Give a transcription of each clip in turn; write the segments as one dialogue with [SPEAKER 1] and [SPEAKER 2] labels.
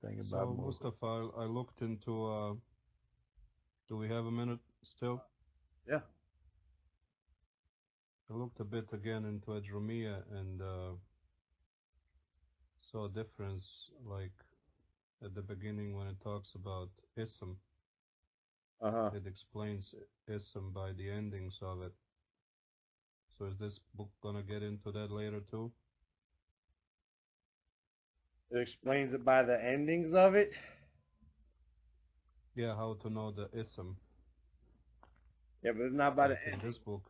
[SPEAKER 1] thing about
[SPEAKER 2] So,
[SPEAKER 1] movement.
[SPEAKER 2] Mustafa, I looked into, do we have a minute still?
[SPEAKER 1] Yeah.
[SPEAKER 2] I looked a bit again into Ajrumiya and saw a difference, like at the beginning when it talks about ism,
[SPEAKER 1] Uh-huh.
[SPEAKER 2] it explains ism by the endings of it. So is this book gonna get into that later too?
[SPEAKER 1] It explains it by the endings of it.
[SPEAKER 2] Yeah, how to know the ism.
[SPEAKER 1] Yeah, but it's not by the
[SPEAKER 2] Like in this
[SPEAKER 1] ending.
[SPEAKER 2] book.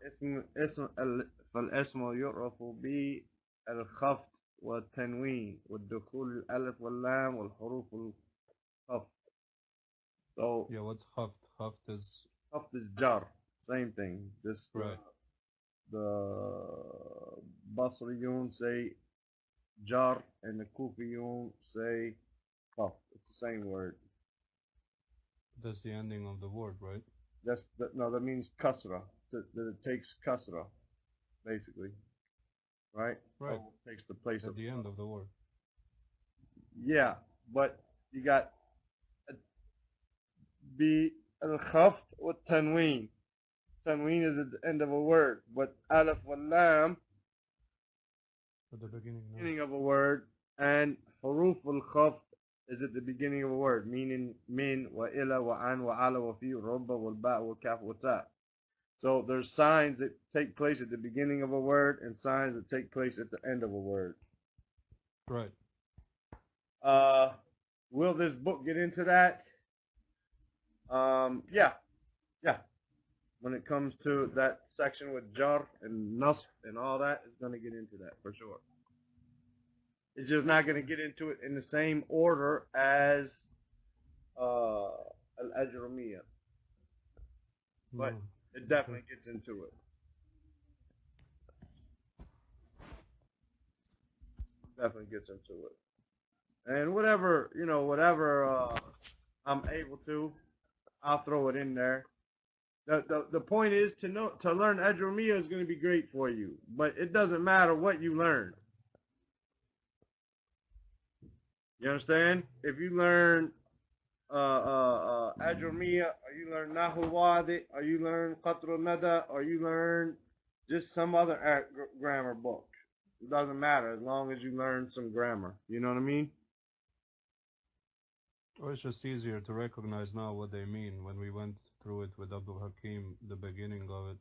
[SPEAKER 1] فالاسم يعرف بالخفض والتنوين والدخول الألف واللام والحروف الخفض. So
[SPEAKER 2] Yeah, what's haft? Haft is
[SPEAKER 1] خفض is jar. Same thing. Just
[SPEAKER 2] right.
[SPEAKER 1] the Basriyun say jar and the Kufiyun say khafd. It's the same word.
[SPEAKER 2] That's the ending of the word, right?
[SPEAKER 1] No, that means kasra. That it takes kasra, basically, right?
[SPEAKER 2] Right.
[SPEAKER 1] So it takes the place
[SPEAKER 2] At
[SPEAKER 1] of
[SPEAKER 2] the end of the word.
[SPEAKER 1] yeah, but you got be al khafd with tanween. Tanween is at the end of a word, but alif wal lam
[SPEAKER 2] At the beginning, no.
[SPEAKER 1] beginning of a word, and huruf al khafd is at the beginning of a word, meaning min wa ila wa an wa ala wa fi rubba wal ba wa kaf wa ta. So there's signs that take place at the beginning of a word and signs that take place at the end of a word.
[SPEAKER 2] Right.
[SPEAKER 1] Will this book get into that? Yeah. When it comes to that section with jar and nasb and all that, it's going to get into that for sure. It's just not going to get into it in the same order as al-Ajrumiya. But it definitely gets into it. Definitely gets into it. And whatever, whatever I'm able to, I'll throw it in there. The point is to learn Ajrumiya is going to be great for you, but it doesn't matter what you learn. You understand? If you learn Ajrumiya, or you learn al-Wadih, or you learn Nada, or you learn just some other grammar book, it doesn't matter as long as you learn some grammar. You know what I mean?
[SPEAKER 2] Or it's just easier to recognize now what they mean. When we went through it with Abdul Hakim, the beginning of it.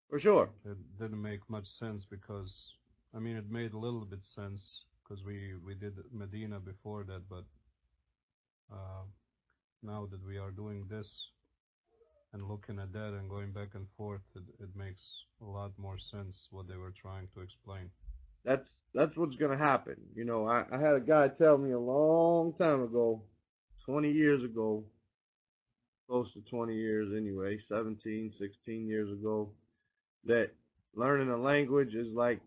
[SPEAKER 1] For sure.
[SPEAKER 2] It didn't make much sense because, I mean, it made a little bit sense because we did Medina before that, but now that we are doing this and looking at that and going back and forth, it makes a lot more sense what they were trying to explain.
[SPEAKER 1] That's what's gonna happen. I had a guy tell me a long time ago, 20 years ago, close to 20 years anyway, 17, 16 years ago, that learning a language is like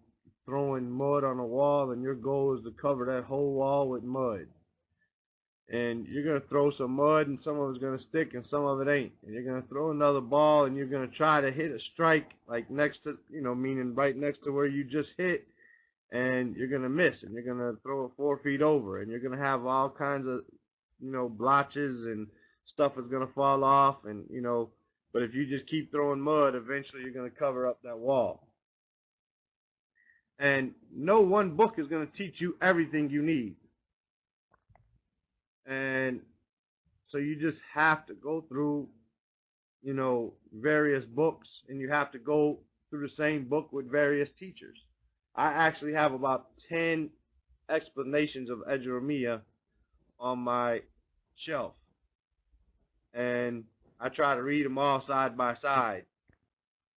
[SPEAKER 1] throwing mud on a wall and your goal is to cover that whole wall with mud. And you're going to throw some mud and some of it's going to stick and some of it ain't. And you're going to throw another ball and you're going to try to hit a strike like next to, meaning right next to where you just hit, and you're going to miss and you're going to throw it 4 feet over and you're going to have all kinds of, blotches and stuff is going to fall off and, but if you just keep throwing mud, eventually you're going to cover up that wall. And no one book is going to teach you everything you need. And so you just have to go through, various books, and you have to go through the same book with various teachers. I actually have about 10 explanations of Ajrumiya on my shelf. And I try to read them all side by side.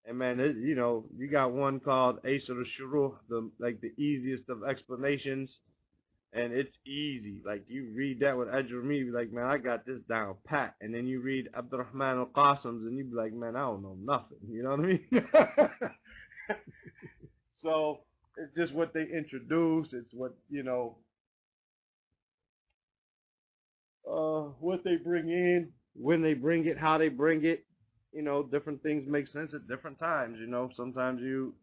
[SPEAKER 1] And man, you got one called Acer al-Shuruh, the easiest of explanations. And it's easy. Like, you read that with Ajrumiya, be like, man, I got this down pat. And then you read Abdurrahman al-Qasim's, and you be like, man, I don't know nothing. You know what I mean? So, it's just what they introduce. It's what, what they bring in, when they bring it, how they bring it. Different things make sense at different times. Sometimes you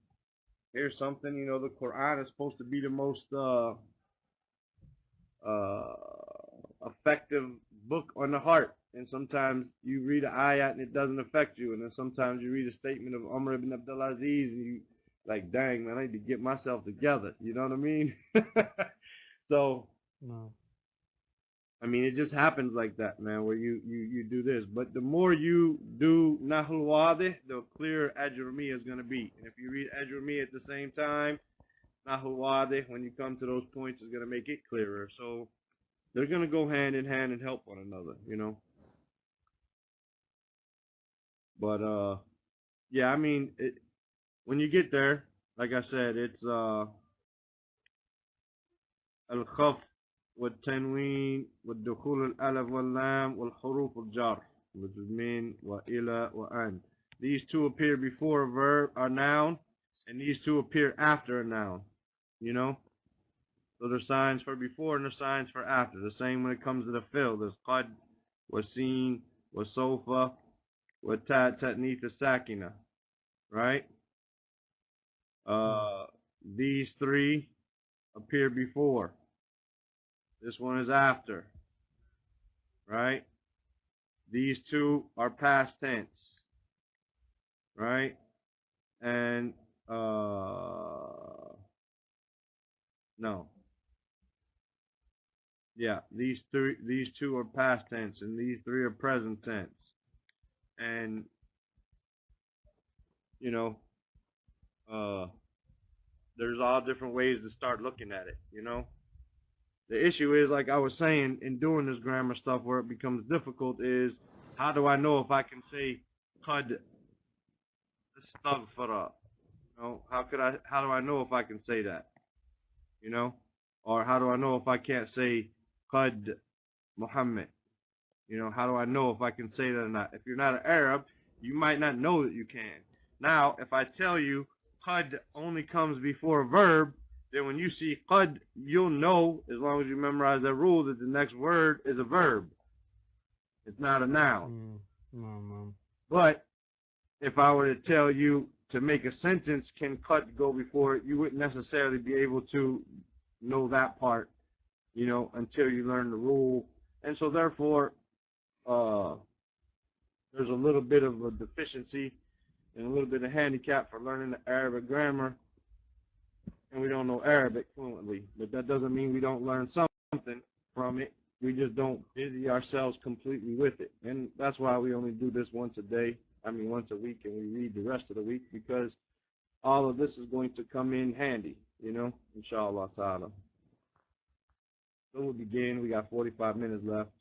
[SPEAKER 1] hear something, the Quran is supposed to be the most, effective book on the heart. And sometimes you read an ayat and it doesn't affect you. And then sometimes you read a statement of Umar ibn Abdul Aziz and you like, dang, man, I need to get myself together. You know what I mean? So,
[SPEAKER 2] No.
[SPEAKER 1] I mean, it just happens like that, man, where you do this. But the more you do An-Nahw al-Wadih, the clearer Ajurmi is going to be. And if you read Ajurmi at the same time, An-Nahw al-Wadih, when you come to those points, is going to make it clearer. So they're going to go hand in hand and help one another, you know. But, yeah, I mean, when you get there, like I said, it's al-Khaf والتنوين والدخول الألف واللام والحروف الجر, which is min, wa ila, wa an. These two appear before a verb, a noun, and these two appear after a noun. You know? So there's signs for before and there's signs for after. The same when it comes to the fill. There's qad, wa sin, wa sofa, wa ta ta'nith sakina. Right? These three appear before. This one is after, right? These two are past tense, right? And, no. Yeah, these two are past tense, and these three are present tense. And, you know, there's all different ways to start looking at it, you know? The issue is, like I was saying, in doing this grammar stuff where it becomes difficult is, how do I know if I can say qad istaghfara? You know, how do I know if I can say that? You know? Or how do I know if I can't say qad Muhammad? You know, how do I know if I can say that or not? If you're not an Arab, you might not know that you can. Now, if I tell you qad only comes before a verb, then when you see qad, you'll know, as long as you memorize that rule, that the next word is a verb. It's not a noun.
[SPEAKER 2] No.
[SPEAKER 1] But if I were to tell you to make a sentence, can qad go before it, you wouldn't necessarily be able to know that part, you know, until you learn the rule. And so therefore, there's a little bit of a deficiency and a little bit of handicap for learning the Arabic grammar. And we don't know Arabic fluently, but that doesn't mean we don't learn something from it. We just don't busy ourselves completely with it. And that's why we only do this once a day, once a week, and we read the rest of the week, because all of this is going to come in handy, you know, inshallah ta'ala. So we'll begin. We got 45 minutes left.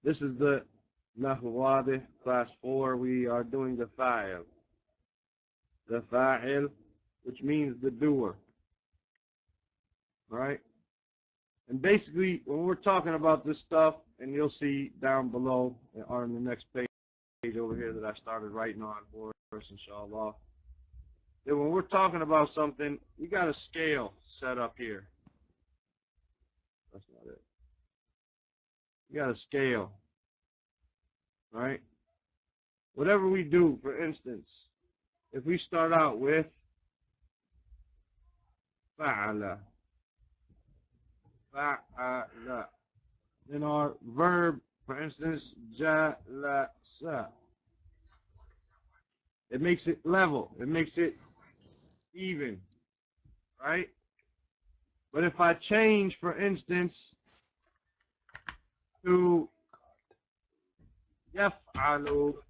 [SPEAKER 1] This is the An-Nahw al-Wadih, class 4. We are doing the fa'il. The fa'il, which means the doer, right? And basically, when we're talking about this stuff, and you'll see down below, or in the next page over here that I started writing on for us, inshallah, that when we're talking about something, we got a scale set up here. That's not it. We got a scale, right? Whatever we do, for instance, if we start out with fa'ala, then our verb, for instance, jalasa, it makes it level, it makes it even, right? But if I change, for instance, to yaf'alu,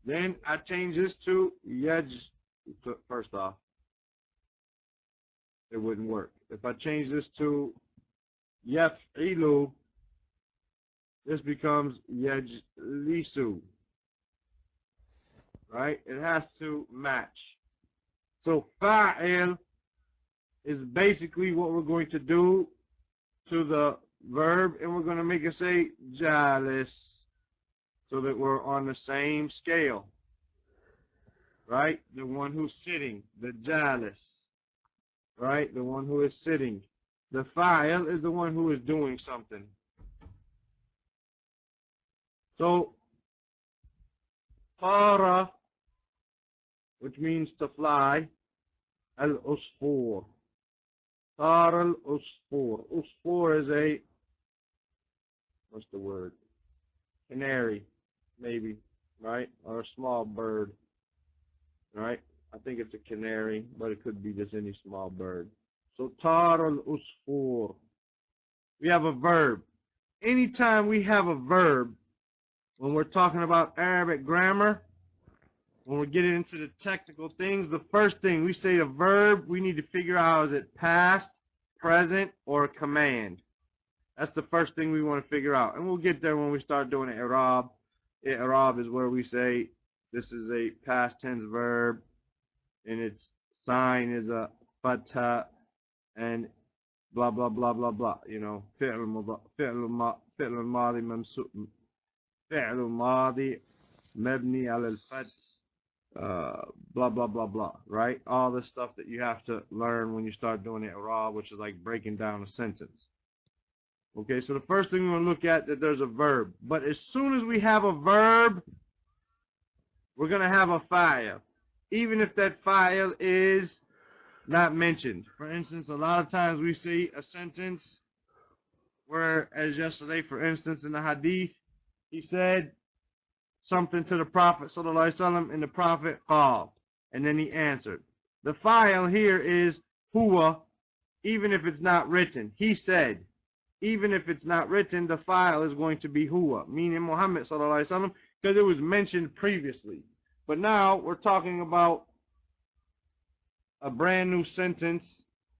[SPEAKER 1] then I change this to yaj. First off, it wouldn't work. If I change this to yaf'ilu, this becomes yajlisu. Right? It has to match. So fa'il is basically what we're going to do to the verb, and we're going to make it say jalis, so that we're on the same scale, right? The one who's sitting, the jalis, right? The one who is sitting. The fa'il is the one who is doing something. So, tara, which means to fly, al-usfur, طار العصفور. Usfur is a, what's the word? Canary, maybe, right? Or a small bird, right? I think it's a canary, but it could be just any small bird. So طار العصفور. We have a verb. Anytime we have a verb, when we're talking about Arabic grammar, when we're getting into the technical things, the first thing we say a verb, we need to figure out, is it past, present, or command? That's the first thing we want to figure out. And we'll get there when we start doing i'rab. I'rab is where we say this is a past tense verb, and its sign is a fatha, and blah, blah, blah, blah, blah. You know, فعل الماضي ممسوح فعل ماضي مبني على الفتح. Blah, blah, blah, blah, right? All the stuff that you have to learn when you start doing it i'rab, which is like breaking down a sentence. Okay, so the first thing we want to look at, that there's a verb. But as soon as we have a verb, we're going to have a file, even if that file is not mentioned. For instance, a lot of times we see a sentence where, as yesterday, for instance, in the hadith, he said something to the Prophet ﷺ, and the Prophet called, and then he answered. The file here is huwa, even if it's not written. He said. Even if it's not written, the file is going to be huwa, meaning Muhammad ﷺ, because it was mentioned previously. But now we're talking about a brand new sentence,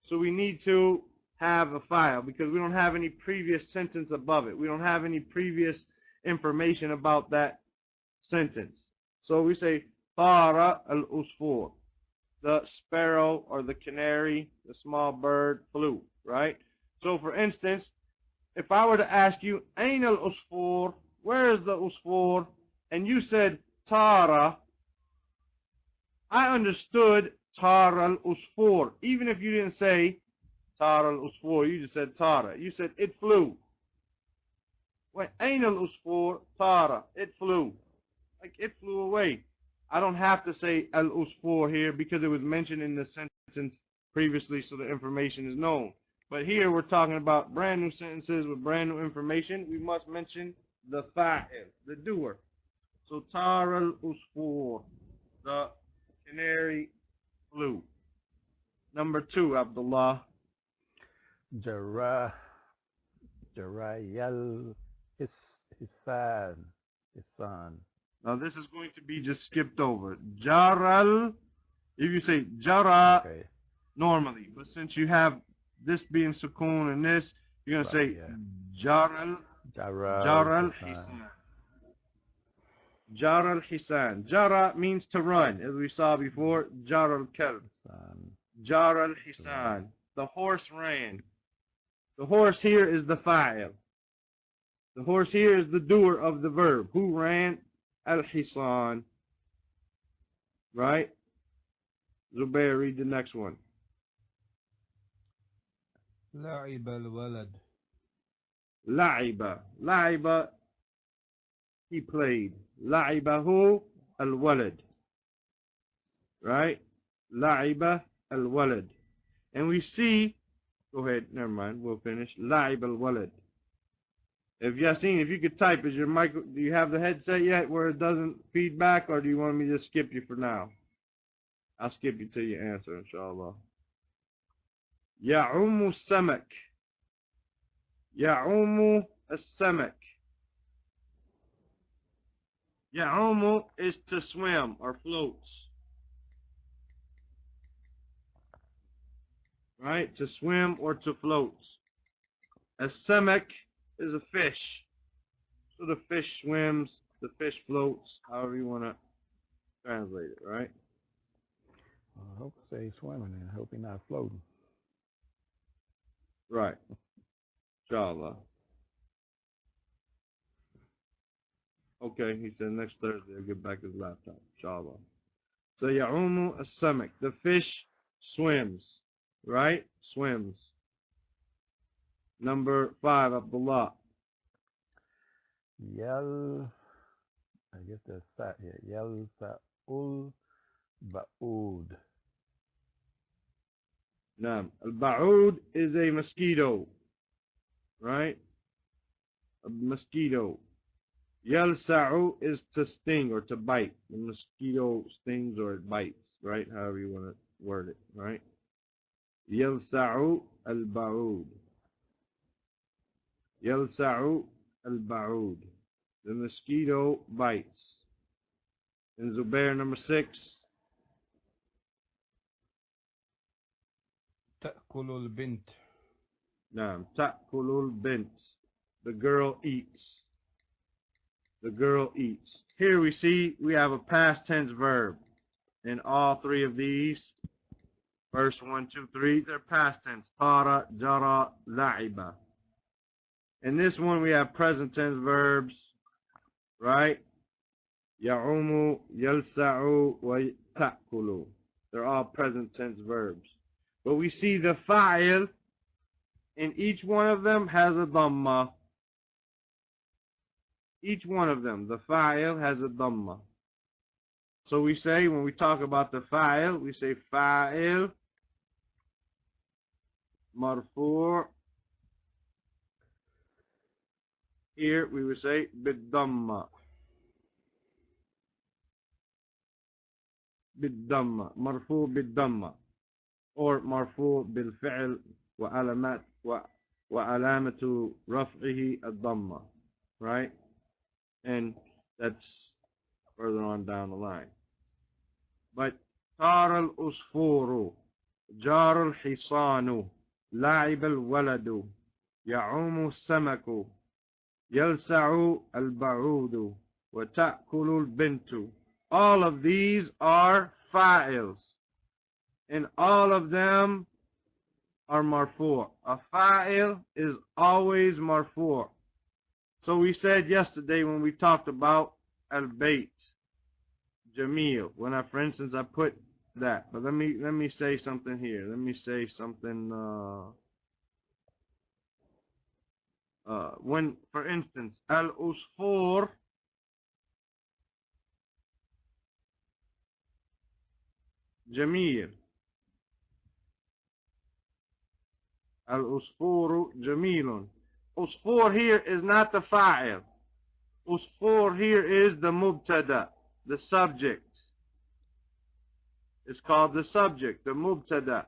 [SPEAKER 1] so we need to have a file, because we don't have any previous sentence above it. We don't have any previous information about that sentence. So we say Tara al-Usfur, the sparrow or the canary, the small bird, flew, right? So for instance, if I were to ask you, Ain al-Usfur, where is the Usfur? And you said Tara, I understood Tara al-Usfur. Even if you didn't say Tara al-Usfur, you just said Tara. You said it flew. Wait, Ain al-Usfur? Tara, it flew. Like it flew away. I don't have to say al-Usfur here because it was mentioned in the sentence previously, so the information is known. But here we're talking about brand new sentences with brand new information. We must mention the fa'il, the doer. So Tara al-Usfur, the canary flew. Number 2, Abdullah.
[SPEAKER 3] Jarayal Hisan.
[SPEAKER 1] Now this is going to be just skipped over. Jaral, if you say jara,
[SPEAKER 3] Okay.
[SPEAKER 1] normally, but since you have this being sukoon and this, you're going to say jaral hisan. Jaral hisan. Jara means to run, as we saw before. Jaral kalb. Jaral hisan. The horse ran. The horse here is the fa'il. The horse here is the doer of the verb. Who ran? Al-Hisan. Right? Zubair, read the next one.
[SPEAKER 2] لعب الولد.
[SPEAKER 1] La'iba. La'iba, he played. La'ibahu al-walad. Right? La'iba al-walad. And we see, go ahead, never mind, we'll finish. La'ib al-walad. If Yasin, if you could type, is your mic, do you have the headset yet where it doesn't feed back, or do you want me to just skip you for now? I'll skip you till you answer, inshallah. Ya'umu samak. Ya'umu as-samak. Ya'umu is to swim or floats. Right? To swim or to floats. As-samak is a fish. So the fish swims, the fish floats, however you want to translate it, right?
[SPEAKER 3] I hope I say swimming and I hope he's not floating.
[SPEAKER 1] Right. Inshallah. Okay, he said next Thursday I'll get back his laptop. Inshallah. So Ya'umu as-samak. The fish swims. Right? Swims. Number 5, Abdullah.
[SPEAKER 3] Yal, I guess that's that here. Yal Sa'ul Ba'ud.
[SPEAKER 1] Naam. Al-ba'ud is a mosquito, right? A mosquito. Yalsa'u is to sting or to bite. The mosquito stings or it bites, right? However you want to word it, right? Yalsa'u al-ba'ud. Yalsa'u al-ba'ud. The mosquito bites. In Zubair number 6.
[SPEAKER 2] تأكل البنت.
[SPEAKER 1] Naam. Ta'kulul bint. The girl eats. The girl eats. Here we see we have a past tense verb. In all three of these, verse 1, 2, 3, they're past tense. Tara, jara, la'iba. In this one, we have present tense verbs, right? Ya'umu, yalsa'u, wa ta'kulu. They're all present tense verbs. But we see the fa'il in each one of them has a dhamma. Each one of them, the fa'il has a dhamma. So we say, when we talk about the fa'il, we say fa'il marfu'. Here we would say bid-dhamma. Bid-dhamma. Marfu' bid-dhamma. Or marfu' bil-fi'l wa alamatu raf'ihi ad-dhamma. Right? And that's further on down the line. But طار الأسفور جار الحصان لعب الولد يعوم السمك يلسع البعود وتأكل البنت. All of these are fa'ils, and all of them are marfu'. A fa'il is always marfu'. So we said yesterday when we talked about al-bayt, Jamil, when for instance I put that. But let me say something here. Let me say something when for instance al-usfur Jamil. Al-usfuru jamilun. Usfur here is not the fa'il. Usfur here is the mubtada, the subject. It's called the subject, the mubtada.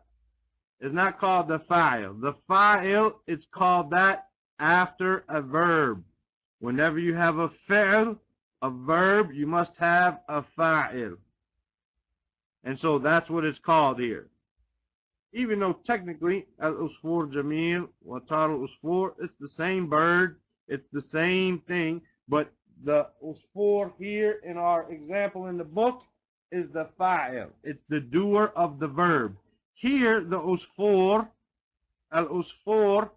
[SPEAKER 1] It's not called the fa'il. The fa'il, it's called that after a verb. Whenever you have a fi'l, a verb, you must have a fa'il. And so that's what it's called here. Even though technically al-usfur jamil wa tar al-usfur, it's the same bird, it's the same thing, but the usfur here in our example in the book is the fa'il. It's the doer of the verb. Here the usfur, al-usfur,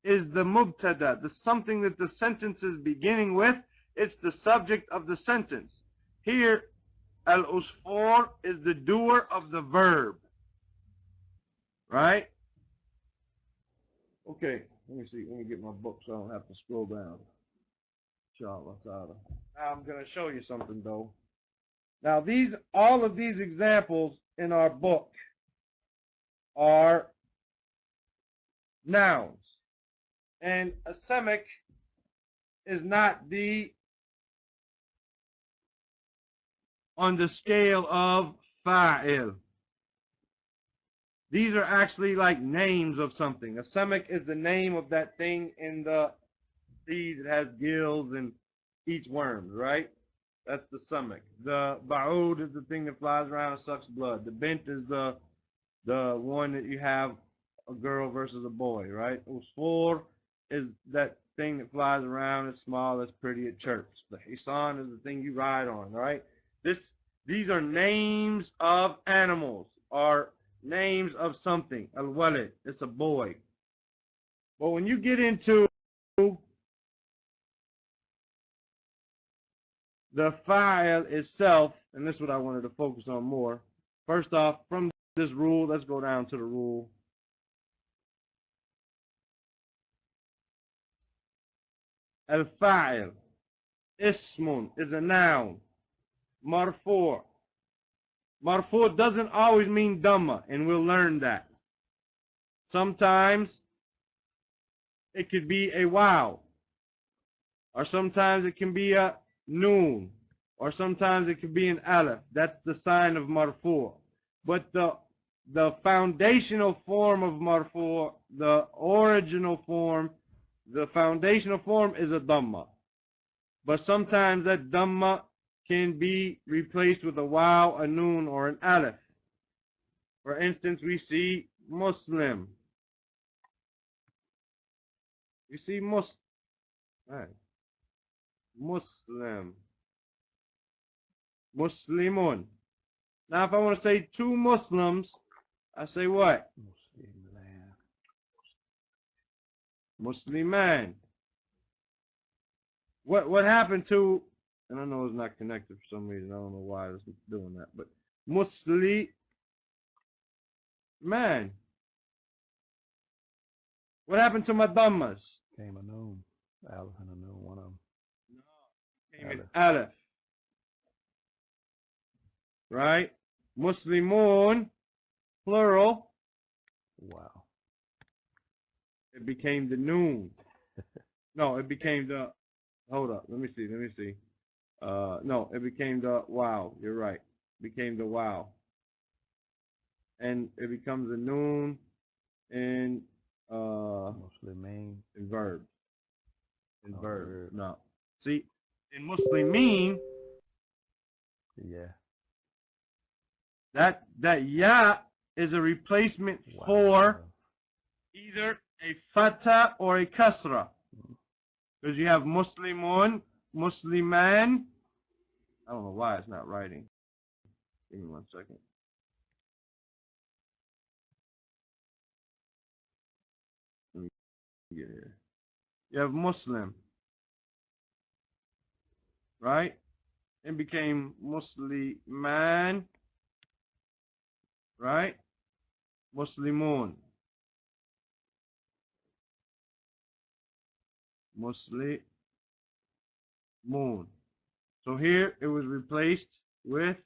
[SPEAKER 1] is the mubtada, the something that the sentence is beginning with. It's the subject of the sentence. Here al-usfur is the doer of the verb. Right? Okay, let me see. Let me get my book so I don't have to scroll down. Inshallah ta'ala. Now I'm going to show you something though. Now all of these examples in our book are nouns. And a semic is not on the scale of fa'il. These are actually like names of something. A semic is the name of that thing in the sea that has gills and eats worms, right? That's the semic. The ba'ud is the thing that flies around and sucks blood. The bint is the one that you have a girl versus a boy, right? Usfur is that thing that flies around, it's small, it's pretty, it chirps. The hisan is the thing you ride on, right? These are names of animals, or names of something. Al-Walid, it's a boy. But when you get into the fa'il itself, and this is what I wanted to focus on more. First off, from this rule, let's go down to the rule. Al-fa'il, ismun, is a noun. Marfu', marfu doesn't always mean dhamma, and we'll learn that. Sometimes it could be a wow, or sometimes it can be a noon, or sometimes it could be an aleph. That's the sign of marfu. But the foundational form of marfu, the original form, the foundational form is a dhamma. But sometimes that dhamma can be replaced with a wow, a noon, or an aleph. For instance, we see Muslim. You see Muslim. Muslimun. Now, if I want to say two Muslims, I say what? Musliman. What happened to, and I know it's not connected for some reason, I don't know why it's doing that, but Musliman. What happened to my dhammas?
[SPEAKER 3] Came a noon. Aleph and a noon, one of them.
[SPEAKER 1] No, came in aleph. Right? Muslimun, plural.
[SPEAKER 3] Wow.
[SPEAKER 1] It became the noon. No, it became the, hold up, let me see. No, it became the wow, you're right. It became the wow. And it becomes a noon in
[SPEAKER 3] Muslimin.
[SPEAKER 1] in verbs. In verbs. No. See, in Muslimin,
[SPEAKER 3] Yeah.
[SPEAKER 1] that ya is a replacement for either a fatha or a kasra. Because you have Muslimun, Musliman. I don't know why it's not writing. Give me 1 second. Let me get here. You have Muslim. Right? It became Musliman. Right? Muslimun. Muslimun. So here it was replaced with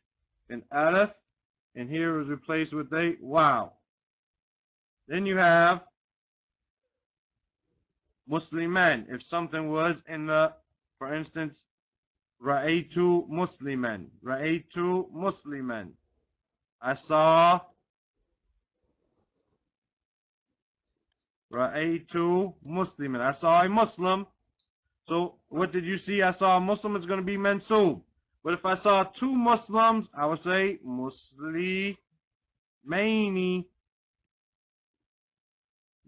[SPEAKER 1] an aleph, and here it was replaced with a wow. Then you have Musliman. If something was in the, for instance, Ra'aytu Musliman. Ra'aytu Musliman. I saw Ra'aytu Musliman. I saw a Muslim. So what did you see? I saw a Muslim. It's going to be mansub. But if I saw two Muslims, I would say Muslimaini.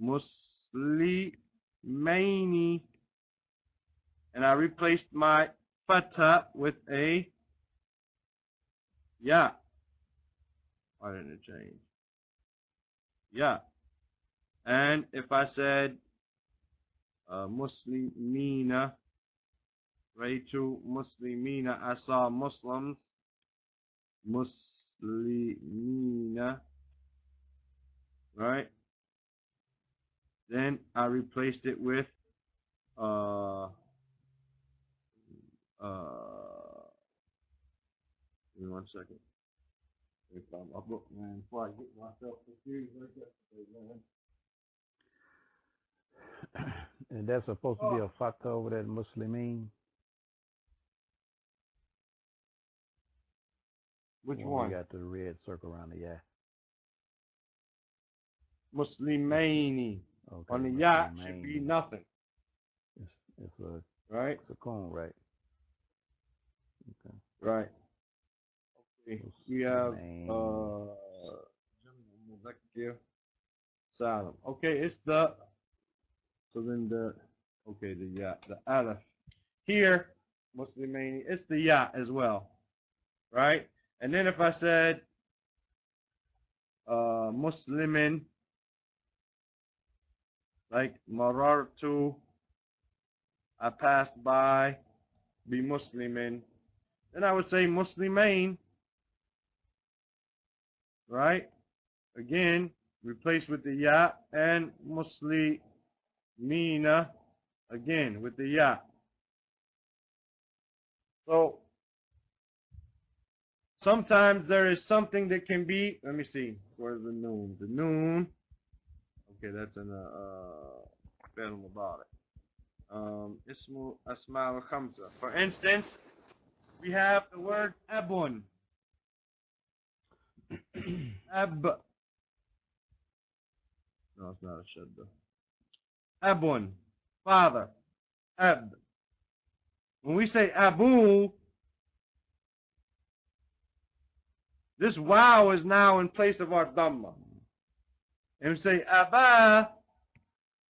[SPEAKER 1] Muslimaini. And I replaced my fatha with a ya. Why didn't it change? Ya. And if I said Muslimina, Raitu Muslimina, I saw Muslims, Muslimina, right? Then I replaced it with give me 1 second. If I'm up, man, before I get myself confused like that, man.
[SPEAKER 3] And that's supposed to be a fatha over that Muslimin.
[SPEAKER 1] Which one?
[SPEAKER 3] We got the red circle around the ya.
[SPEAKER 1] Muslimaini.
[SPEAKER 3] Okay,
[SPEAKER 1] On the ya should be nothing.
[SPEAKER 3] It's a
[SPEAKER 1] right.
[SPEAKER 3] It's a cone, right? Okay.
[SPEAKER 1] Right. Okay. We have Salam. Okay, it's the, so then the, okay, the ya, the aleph. Here, Muslimaini, it's the ya as well. Right? And then if I said Muslimin, like marartu, I passed by, be Muslimin, then I would say Muslimain, right? Again, replaced with the ya, and Muslimina, again with the ya. So sometimes there is something that can be, let me see, where's the noon? The noon, okay, that's in fi'l mudari. Ismu asma al khamsa. For instance, we have the word abun. Ab. No, it's not a shadda. Abun, father. Ab. When we say abu, this wow is now in place of our dhamma. And we say abba,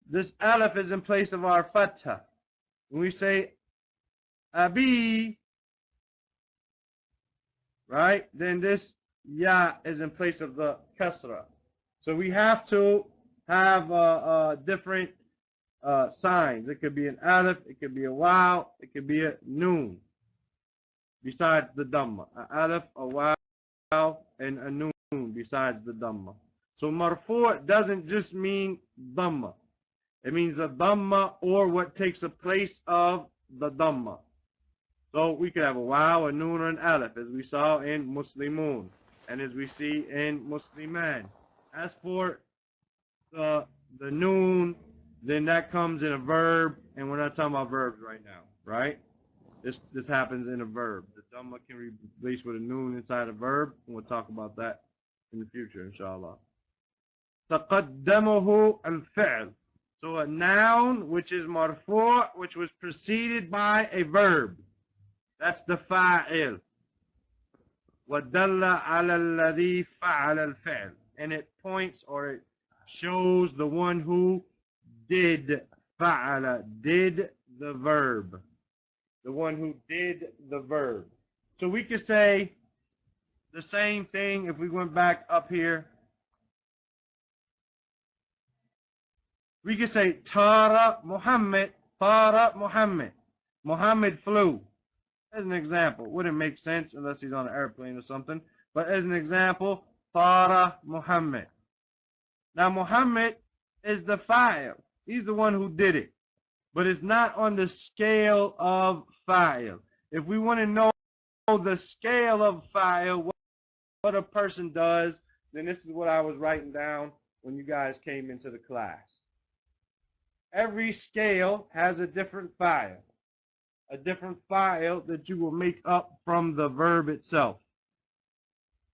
[SPEAKER 1] this alif is in place of our fatha. When we say abi, right, then this ya is in place of the kasra. So we have to have different signs. It could be an alif, it could be a wow, it could be a noon, besides the dhamma. An alif, a wow, and a noon besides the dhamma. So marfu' doesn't just mean dhamma. It means a dhamma or what takes the place of the dhamma. So we could have a wow, a noon, or an alif, as we saw in Muslimun, and as we see in Musliman. As for the noon, then that comes in a verb, and we're not talking about verbs right now, right? This happens in a verb. The dhamma can be replaced with a noon inside a verb, and we'll talk about that in the future, inshallah. تقدمه الفعل. So a noun, which is marfu', which was preceded by a verb. That's the fa'il. وَدَلَّ عَلَى الَّذِي فَعَلَ الْفِعْلِ. And it points or it shows the one who did. فَعَلَ, did the verb. The one who did the verb. So we could say the same thing if we went back up here. We could say Tara Muhammad, Tara Muhammad. Muhammad flew. As an example. Wouldn't make sense unless he's on an airplane or something. But as an example, Tara Muhammad. Now Muhammad is the fa'il. He's the one who did it. But it's not on the scale of fa'il. If we want to know the scale of fa'il, what a person does, then this is what I was writing down when you guys came into the class. Every scale has a different fa'il. A different fa'il that you will make up from the verb itself.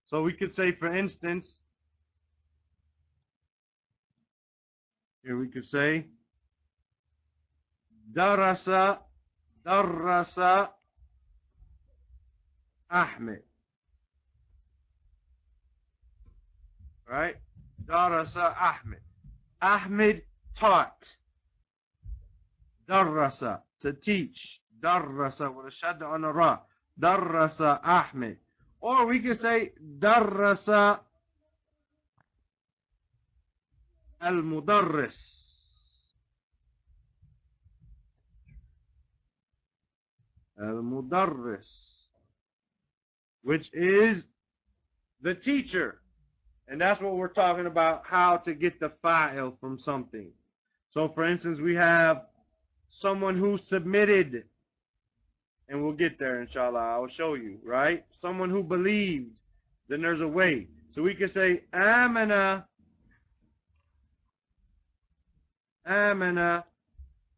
[SPEAKER 1] So we could say, for instance, here we could say, Darasa Ahmed. Right? Darasa Ahmed. Ahmed taught. Darasa, to teach. Darasa with a shadda on a ra. Darasa Ahmed. Or we could say Darasa al-Mudarris. Al-Mudarris, which is the teacher. And that's what we're talking about, how to get the fa'il from something. So for instance, we have someone who submitted, and we'll get there inshallah, I'll show you, right? Someone who believed, then there's a way. So we can say Amana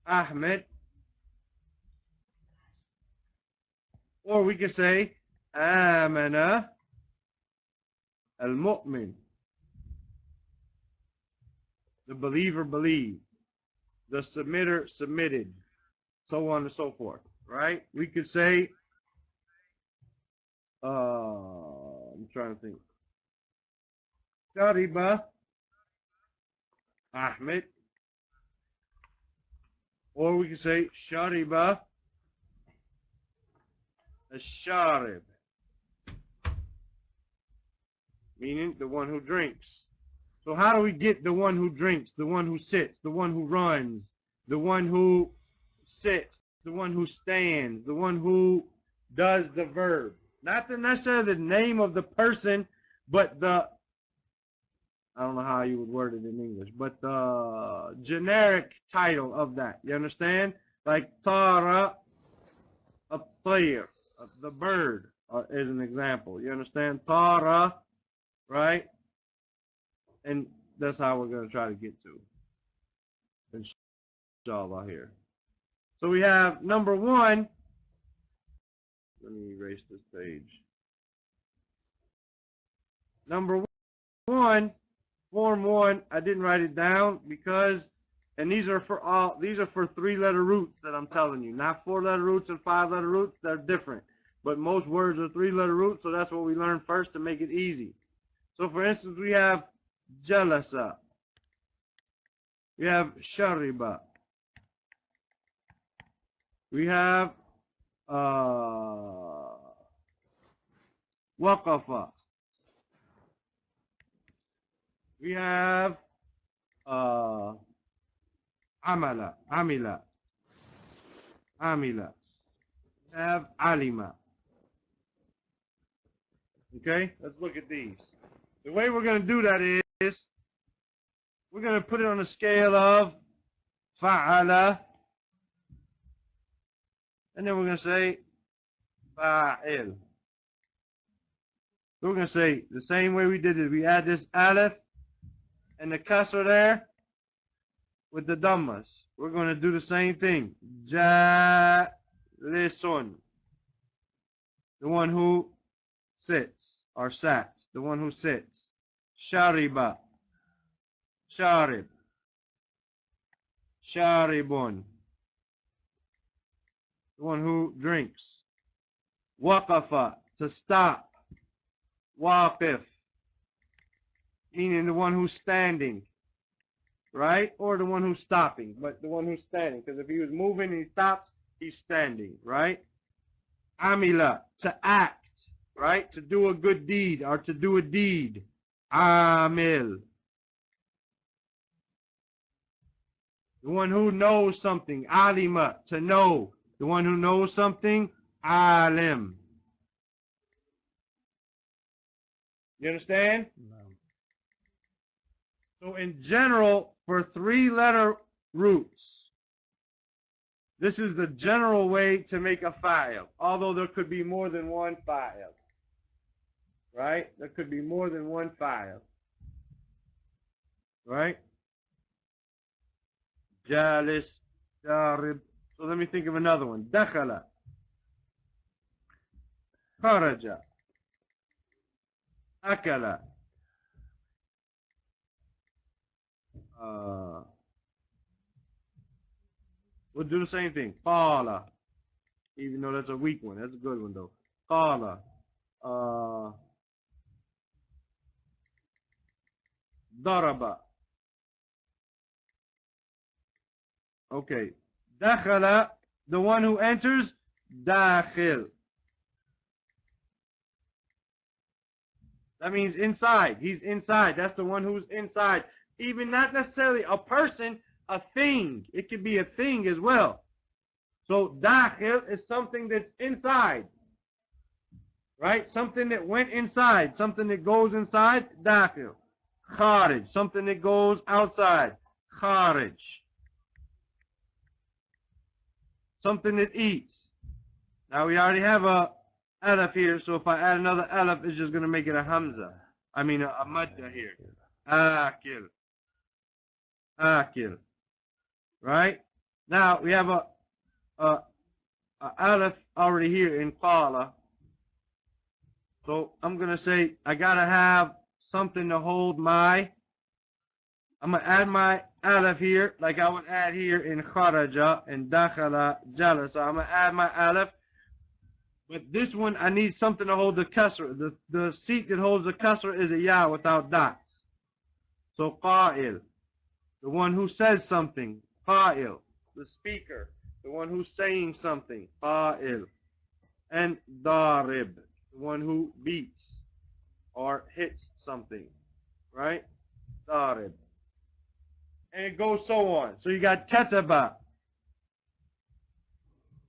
[SPEAKER 1] Ahmed. Or we can say Amana al-Mu'min. The believer believed. The submitter submitted. So on and so forth. Right? We could say, I'm trying to think. Shariba Ahmed. Or we could say Shariba al-Sharib. Meaning the one who drinks. So how do we get the one who drinks, the one who sits, the one who runs, the one who sits, the one who stands, the one who does the verb? Not necessarily the name of the person, but the, I don't know how you would word it in English, but the generic title of that. You understand? Like Tara, a player, the bird, is an example. You understand? Tara, right? And that's how we're going to try to get to, inshallah, here. So we have number one. Let me erase this page. Number one, form one, I didn't write it down because, and these are for 3-letter roots that I'm telling you, not 4-letter roots and 5-letter roots. They're different. But most words are 3-letter roots, so that's what we learn first to make it easy. So for instance, we have jalasa. We have shariba. We have waqafa. We have amila. We have alima. Okay, let's look at these. The way we're going to do that is we're going to put it on a scale of fa'ala, and then we're going to say fa'il. We're going to say the same way we did it. We add this alif and the kasra there with the dhammas. We're going to do the same thing. Jalisun, the one who sits or sat, the one who sits. Shariba, sharib, sharibun, the one who drinks. Waqafa, to stop. Waqif, meaning the one who's standing, right? Or the one who's stopping, but the one who's standing. Because if he was moving and he stops, he's standing, right? Amila, to act, right? To do a good deed or to do a deed. Amil, the one who knows something. Alima, to know. The one who knows something. Alim. You understand?
[SPEAKER 3] No.
[SPEAKER 1] So in general, for 3-letter roots, this is the general way to make a fa'il, although there could be more than one fa'il. Right? There could be more than one fa'il. Right? Jalis, jarib. So let me think of another one. Dakhala, kharaja, akala. We'll do the same thing. Qala. Even though that's a weak one. That's a good one though. Qala. Daraba. Okay. Dakhala, the one who enters. Dakhil. That means inside. He's inside. That's the one who's inside. Even not necessarily a person, a thing. It could be a thing as well. So dakhil is something that's inside. Right? Something that went inside. Something that goes inside. Dakhil. Kharij. Something that goes outside. Kharij. Something that eats. Now we already have a alif here, so if I add another alif, it's just going to make it a hamza. I mean a madda here. Akil. Akil. Right? Now we have a alif already here in qala. So I'm going to say I got to have something to hold my. I'm going to add my alif here like I would add here in kharaja and dakhala jalasa. I'm going to add my alif. But this one, I need something to hold the kasra. The seat that holds the kasra is a ya without dots. So qa'il, the one who says something. Qa'il, the speaker, the one who's saying something. Qa'il. And darib, the one who beats or hits something. Right? Darib. And it goes so on. So you got kataba.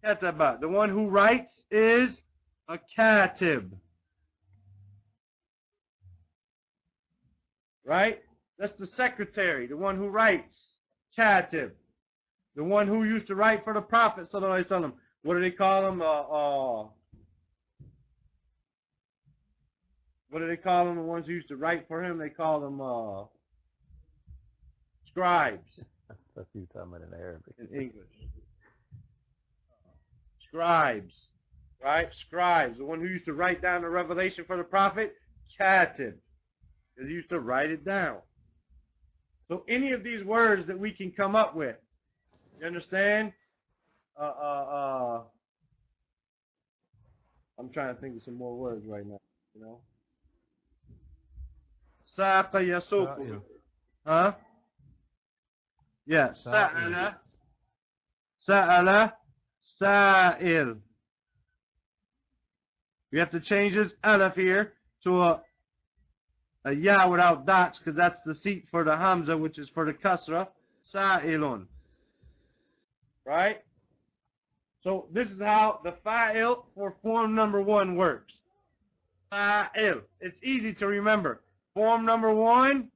[SPEAKER 1] Kataba, the one who writes is a katib. Right? That's the secretary, the one who writes. Katib. The one who used to write for the Prophet sallallahu alaihi wasallam. What do they call him? what do they call them? The ones who used to write for him, they call them scribes
[SPEAKER 3] That's you talking about in Arabic.
[SPEAKER 1] in English. Scribes, right? Scribes, the one who used to write down the revelation for the prophet, katib, because he used to write it down. So any of these words that we can come up with, you understand? I'm trying to think of some more words right now, you know? Saqa yasuqu. Huh? Yeah, sa'ala. Sa'ala. Sa'il. We have to change this alif here to a ya without dots, because that's the seat for the hamza, which is for the kasra. Sa'ilun. Right? So this is how the fa'il for form number 1 works. Fa'il. It's easy to remember. Form number 1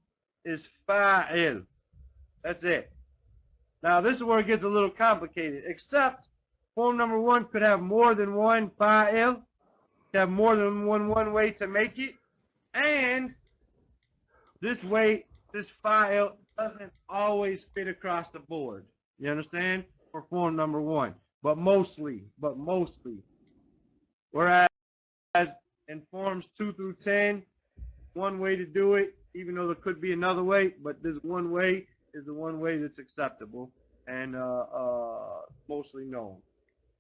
[SPEAKER 1] is fa'il. That's it. Now this is where it gets a little complicated, except form number 1 could have more than one fa'il, could have more than one way to make it, and this way, this fa'il doesn't always fit across the board. You understand? For form number 1. But mostly. Whereas in forms 2 through 10, one way to do it, even though there could be another way, but this one way is the one way that's acceptable and mostly known.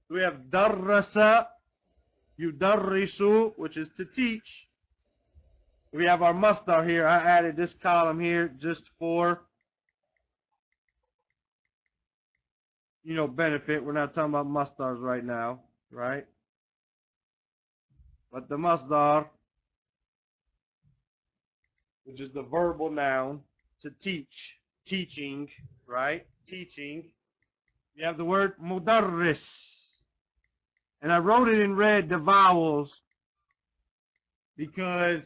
[SPEAKER 1] So we have darrasa, yudarrisu, which is to teach. We have our masdar here. I added this column here just for, you know, benefit. We're not talking about masdars right now, right? But the masdar, which is the verbal noun, to teach, teaching, right? Teaching. You have the word mudarris. And I wrote it in red, the vowels, because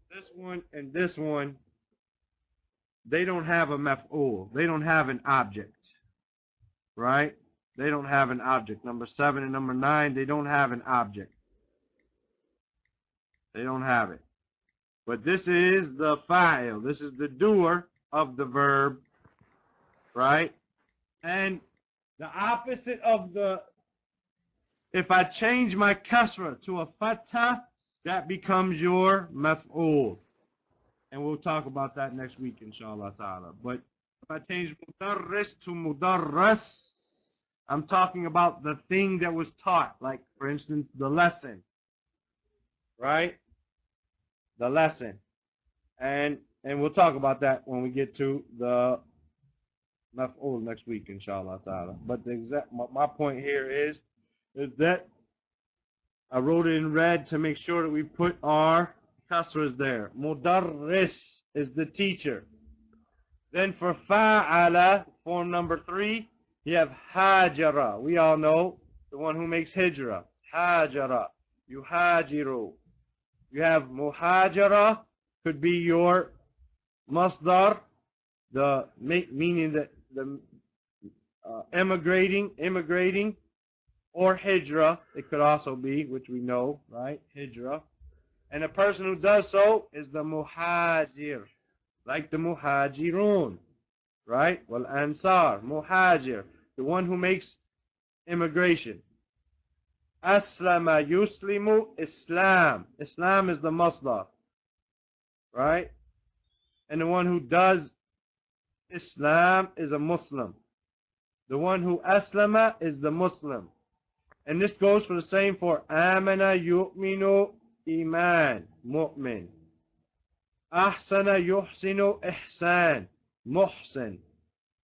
[SPEAKER 1] this one and this one, they don't have a maf'ul. They don't have an object, right? They don't have an object. Number 7 and number 9, they don't have an object. They don't have it. But this is the fa'il. This is the doer of the verb, right? And the opposite of the, if I change my kasra to a fatha, that becomes your maf'ul. And we'll talk about that next week, inshallah ta'ala. But if I change mudarris to mudarras, I'm talking about the thing that was taught. Like, for instance, the lesson. Right? The lesson. And we'll talk about that when we get to the maf'ul next week, inshallah ta'ala. But the exact, my point here is that I wrote it in red to make sure that we put our kasras there. Mudarris is the teacher. Then for fa'ala, form number 3, you have hajara. We all know the one who makes hijrah. Hajara. Yuhajiru. You have muhajara, could be your masdar, the meaning that the immigrating, or hijrah, it could also be, which we know, right? Hijrah. And the person who does so is the muhajir, like the muhajirun, right? Well, ansar, muhajir, the one who makes immigration. Aslama yuslimu, Islam. Islam is the masdar, right? And the one who does Islam is a Muslim. The one who aslama is the Muslim. And this goes for the same for amana yu'minu, iman, mu'min. Ahsana yuhsinu, ihsan, muhsin,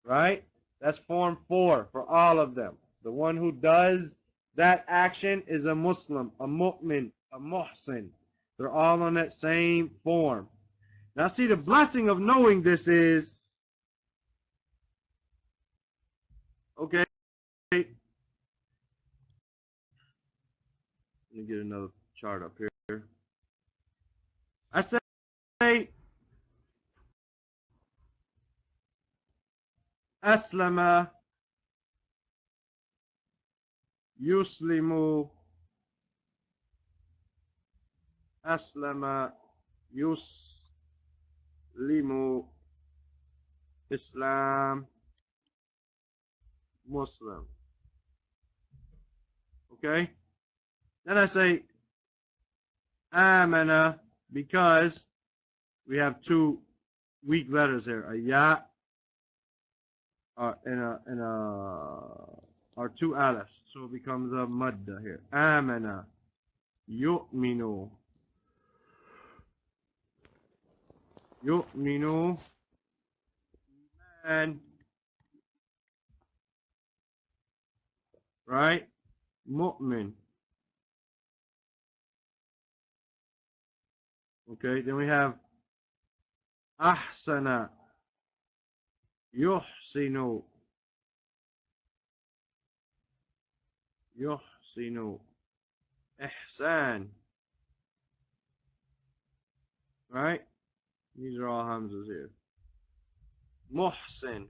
[SPEAKER 1] right? That's form 4 for all of them. The one who does that action is a Muslim, a mu'min, a muhsin. They're all on that same form. Now see, the blessing of knowing this is, okay, let me get another chart up here. I say أسلم يسلم أسلم يسلم Islam Muslim. Okay? Then I say amana because we have two weak letters here, a ya and or two alifs, so it becomes a madda here. Amana yu'minu and right, mu'min. Okay, then we have ahsana yuhsinu ihsan. Right? These are all hamzas here. Muhsin.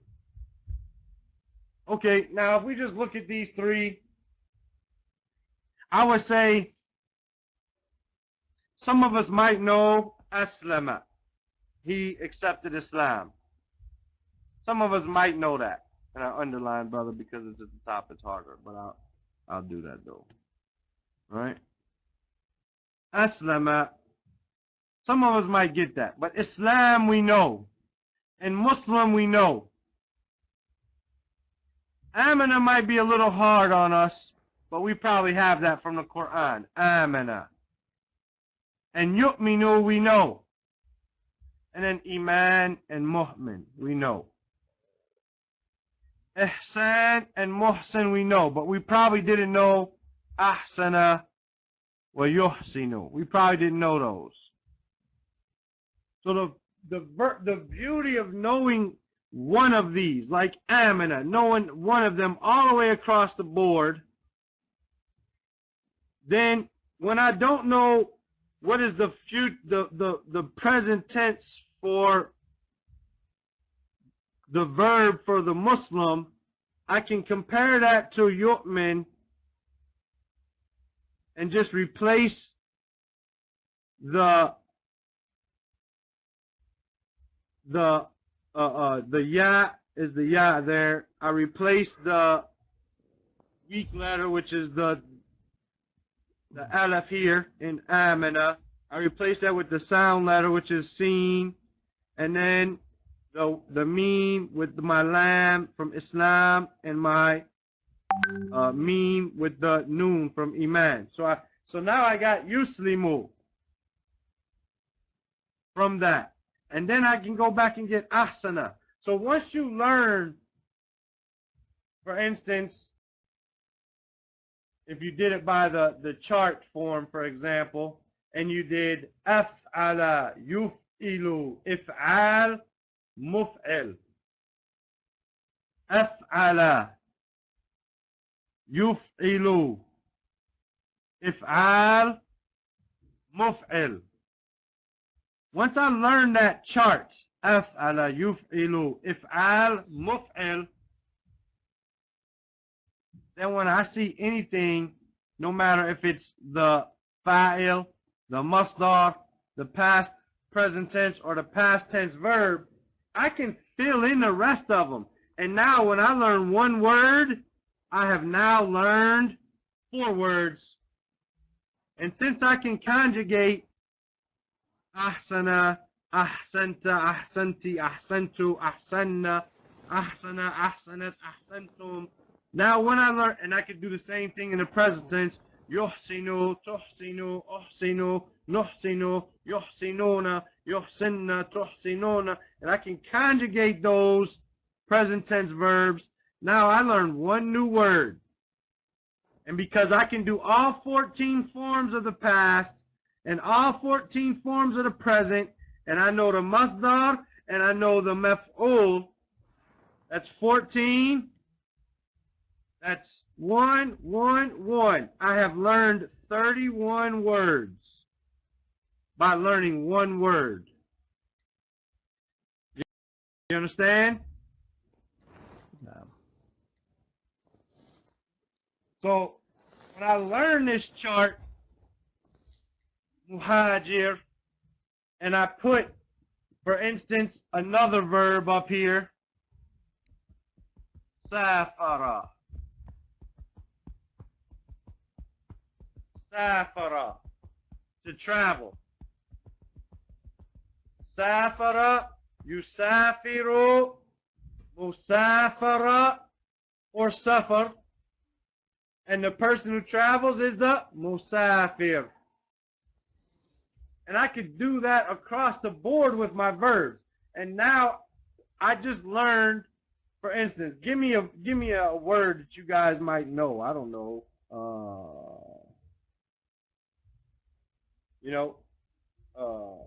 [SPEAKER 1] Okay, now if we just look at these three, I would say some of us might know Aslama. He accepted Islam. Some of us might know that. And I underline, brother, because it's at the top, it's harder. But I'll do that though. Alright? Aslama. Some of us might get that. But Islam we know. And Muslim we know. Amana might be a little hard on us, but we probably have that from the Quran. Amana. And yu'minu we know. And then iman and mu'min we know. Ihsan and muhsin we know, but we probably didn't know ahsana wa yuhsinu. We probably didn't know those. So the beauty of knowing one of these, like amana, knowing one of them all the way across the board, then when I don't know what is the present tense for the verb for the Muslim, I can compare that to yu'min and just replace the ya is the ya there. I replace the weak letter, which is the alif here in amana. I replace that with the sound letter, which is seen, and then the meme with my lam from Islam, and my meme with the noon from iman. So now I got yuslimu from that. And then I can go back and get ahsana. So once you learn, for instance, if you did it by the chart form, for example, and you did af'ala, yuf'ilu, if'al, muf'il. Af'ala, yuf'ilu, if'al, muf'il. Once I learn that chart, af'ala, yuf'ilu, if'al, muf'il, then when I see anything, no matter if it's the fa'il, the masdar, the past present tense, or the past tense verb, I can fill in the rest of them. And now when I learn one word, I have now learned 4 words. And since I can conjugate ahsana, ahsanta, ahsanti, ahsantu, ahsanna, ahsana, ahsanat, ahsantum. Now when I learn, and I can do the same thing in the present tense, yuhsinu, tuhsinu, uhsinu, nuhsinu, yuhsinuna, yuhsinna, tuhsinuna, and I can conjugate those present tense verbs. Now I learned one new word. And because I can do all 14 forms of the past and all 14 forms of the present, and I know the masdar and I know the maf'ul, that's 14. That's 1, 1, 1. I have learned 31 words by learning one word. You understand? So when I learned this chart, muhajir, and I put, for instance, another verb up here, safara. Safara, to travel. Safara, yusafiru, musafara, or safar. And the person who travels is the musafir. And I could do that across the board with my verbs. And now I just learned, for instance, give me a word that you guys might know. I don't know.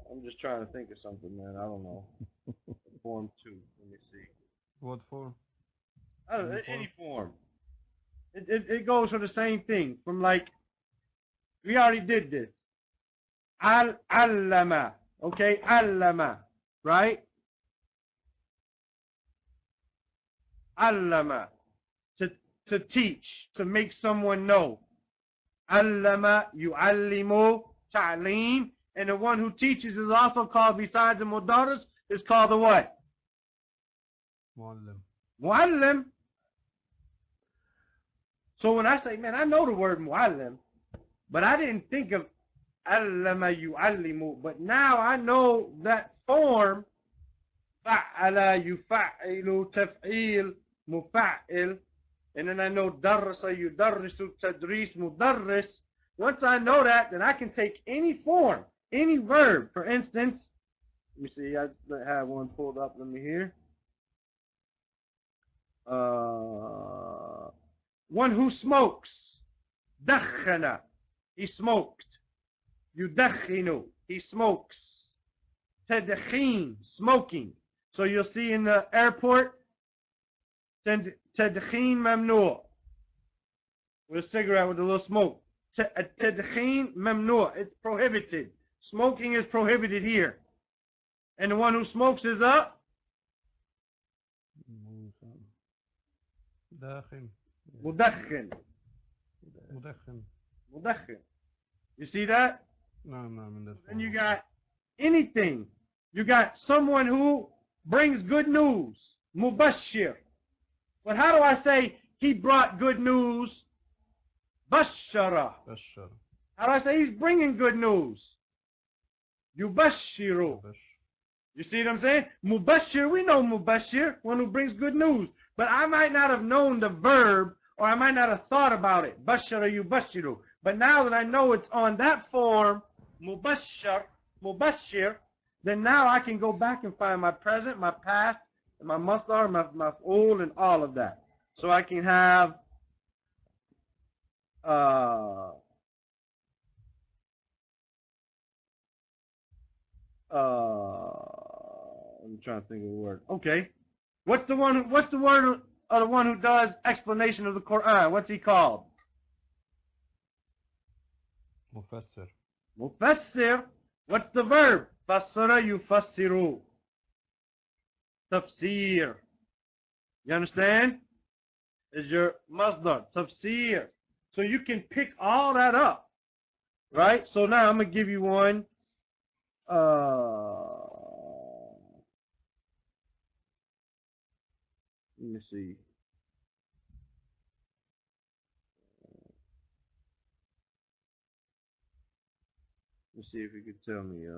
[SPEAKER 1] I'm just trying to think of something, man. I don't know. Form 2. Let me see.
[SPEAKER 2] What for?
[SPEAKER 1] I don't know, any form. It goes for the same thing. From like, we already did this. Allama. Okay, allama. Right? Allama. To teach, to make someone know. Allama yu'allimu ta'lim. And the one who teaches is also called, besides the mudarris, is called the what?
[SPEAKER 2] Muallim.
[SPEAKER 1] Muallim. So when I say, man, I know the word muallim, but I didn't think of allama yu'allimu. But now I know that form, fa'ala yufa'ilu taf'il mufa'il. And then I know darrasa yudarrisu tadris mudarris. Once I know that, then I can take any form, any verb. For instance, let me see, I have one pulled up. Let me hear. One who smokes. Dakhana. He smoked. Yudakhinu. He smokes. Tadkhin. Smoking. So you'll see in the airport, tadkhin mamnu'. With a cigarette with a little smoke. Tadkhin mamnu'. It's prohibited. Smoking is prohibited here. And the one who smokes is a
[SPEAKER 2] Dakhin.
[SPEAKER 1] mudakhin.
[SPEAKER 2] Mudakhin.
[SPEAKER 1] Mudakhin. You see that?
[SPEAKER 2] No, I'm in that
[SPEAKER 1] Then
[SPEAKER 2] form.
[SPEAKER 1] you got anything. You got someone who brings good news. Mubashir. But how do I say he brought good news? Bashara.
[SPEAKER 2] Bashar.
[SPEAKER 1] How do I say he's bringing good news? Yubashiru. You see what I'm saying? Mubashir, we know Mubashir, one who brings good news. But I might not have known the verb, or I might not have thought about it. Bashara yubashiru. But now that I know it's on that form, Mubashir, then now I can go back and find my present, my past, and my masdar, my maf'ul, and all of that. So I can have I'm trying to think of the word. Okay. What's the word of the one who does explanation of the Quran? What's he called?
[SPEAKER 2] Mufassir.
[SPEAKER 1] Mufassir. What's the verb? Fassara yufassiru. Tafsir. You understand? Is your masdar. Tafsir. So you can pick all that up. Right? So now I'm going to give you one. Let me see. Let's see if you could tell me.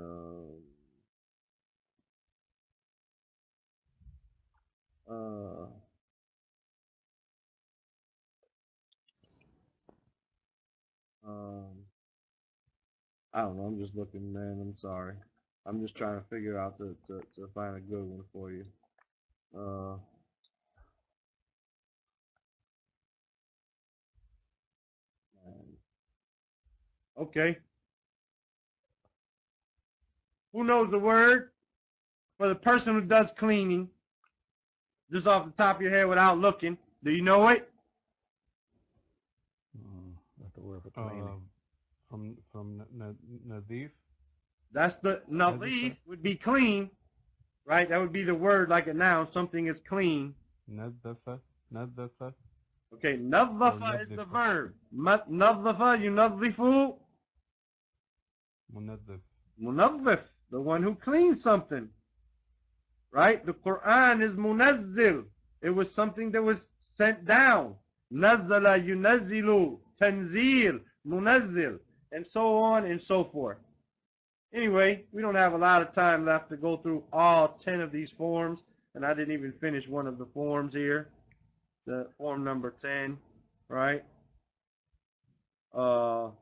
[SPEAKER 1] I don't know. I'm just looking, man. I'm sorry. I'm just trying to figure out to find a good one for you. Okay. Who knows the word for the person who does cleaning? Just off the top of your head without looking. Do you know it?
[SPEAKER 3] That's the word for cleaning.
[SPEAKER 2] From Nadif.
[SPEAKER 1] That's the nadif would be clean, right? That would be the word like a noun. Something is clean.
[SPEAKER 2] Nadafa.
[SPEAKER 1] Okay, نظف is the verb. نظف, ينظف.
[SPEAKER 2] منظف.
[SPEAKER 1] Munazzif, the one who cleans something. Right? The Quran is munazzil. It was something that was sent down. Nazzala, yunazzilu, tanzil, munazzil, and so on and so forth. Anyway, we don't have a lot of time left to go through all 10 of these forms, and I didn't even finish one of the forms here. The form number 10, right? Form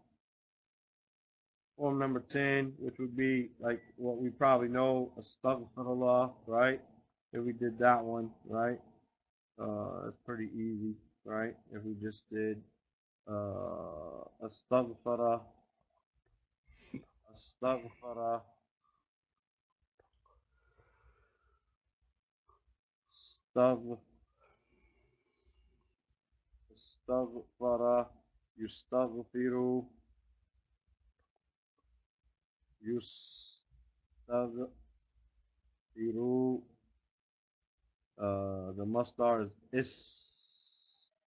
[SPEAKER 1] number 10, which would be like what we probably know, astaghfirullah, right? If we did that one, right? It's pretty easy, right? If we just did astaghfara, astaghfara, astaghfara, yustaghfiru, yustaghfiru. The masdar is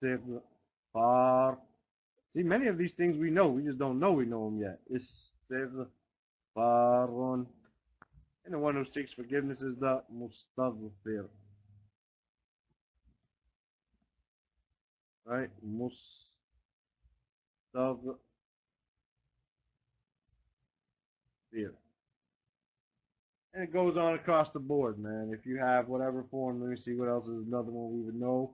[SPEAKER 1] istighfar. See, many of these things we know, we just don't know we know them yet. Istighfarun. And the one who seeks forgiveness is the mustaghfir. Right? Mustaghfir. And it goes on across the board, man. If you have whatever form, let me see what else is another one we would know.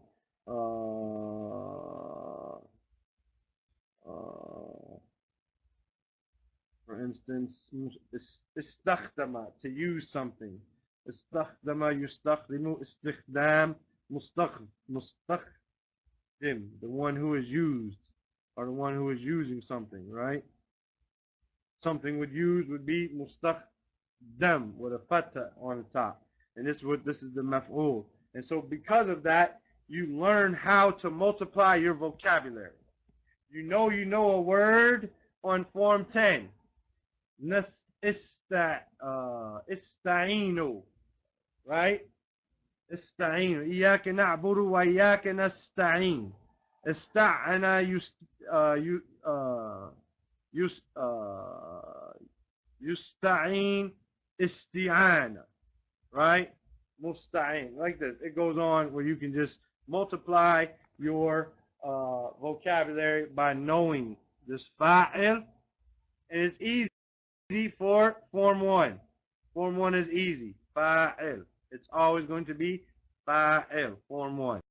[SPEAKER 1] For instance, istakhdama, to use something. Istakhdama, yustakhdimu, istikhdam, mustakhdim, the one who is used, or the one who is using something, right? Something would use would be mustakhdam, with a fatha on the top. And this is the maf'ul. And so because of that, you learn how to multiply your vocabulary. You know a word on form 10. Ista'inu, right? Ista'inu. Iyaka na'budu wa iyaka nasta'in. Ista'ana yusta'in isti'ana, right? Musta'in, like this. It goes on where you can just multiply your vocabulary by knowing this fa'il. And it's easy for form 1. Form 1 is easy. Fa'il. It's always going to be fa'il. Form 1.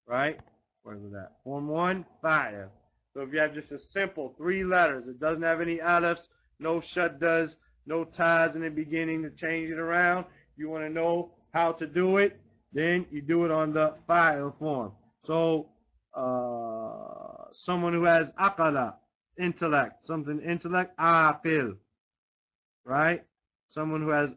[SPEAKER 1] Right? Where was that? Form 1, fa'il. So if you have just a simple 3 letters, it doesn't have any alifs, no shaddas, no ties in the beginning to change it around. You want to know how to do it, then you do it on the fa'il form. So someone who has aqala, intellect, something intellect, aqil, right? Someone who has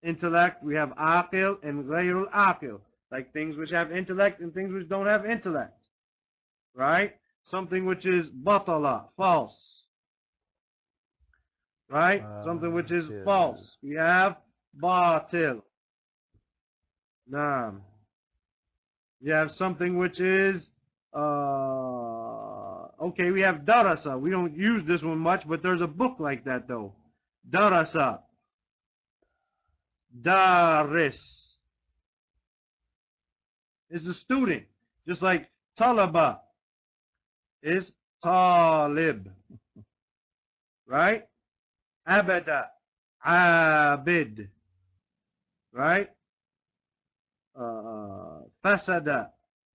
[SPEAKER 1] intellect, we have aqil and ghayrul aqil, like things which have intellect and things which don't have intellect, right? Something which is batala, false, right? Something which is false. We have batil. Naam. You have something which is okay, we have darasa. We don't use this one much, but there's a book like that though. Darasa. Daris is a student, just like talaba is talib, right? Abada, abid, right? Fasada,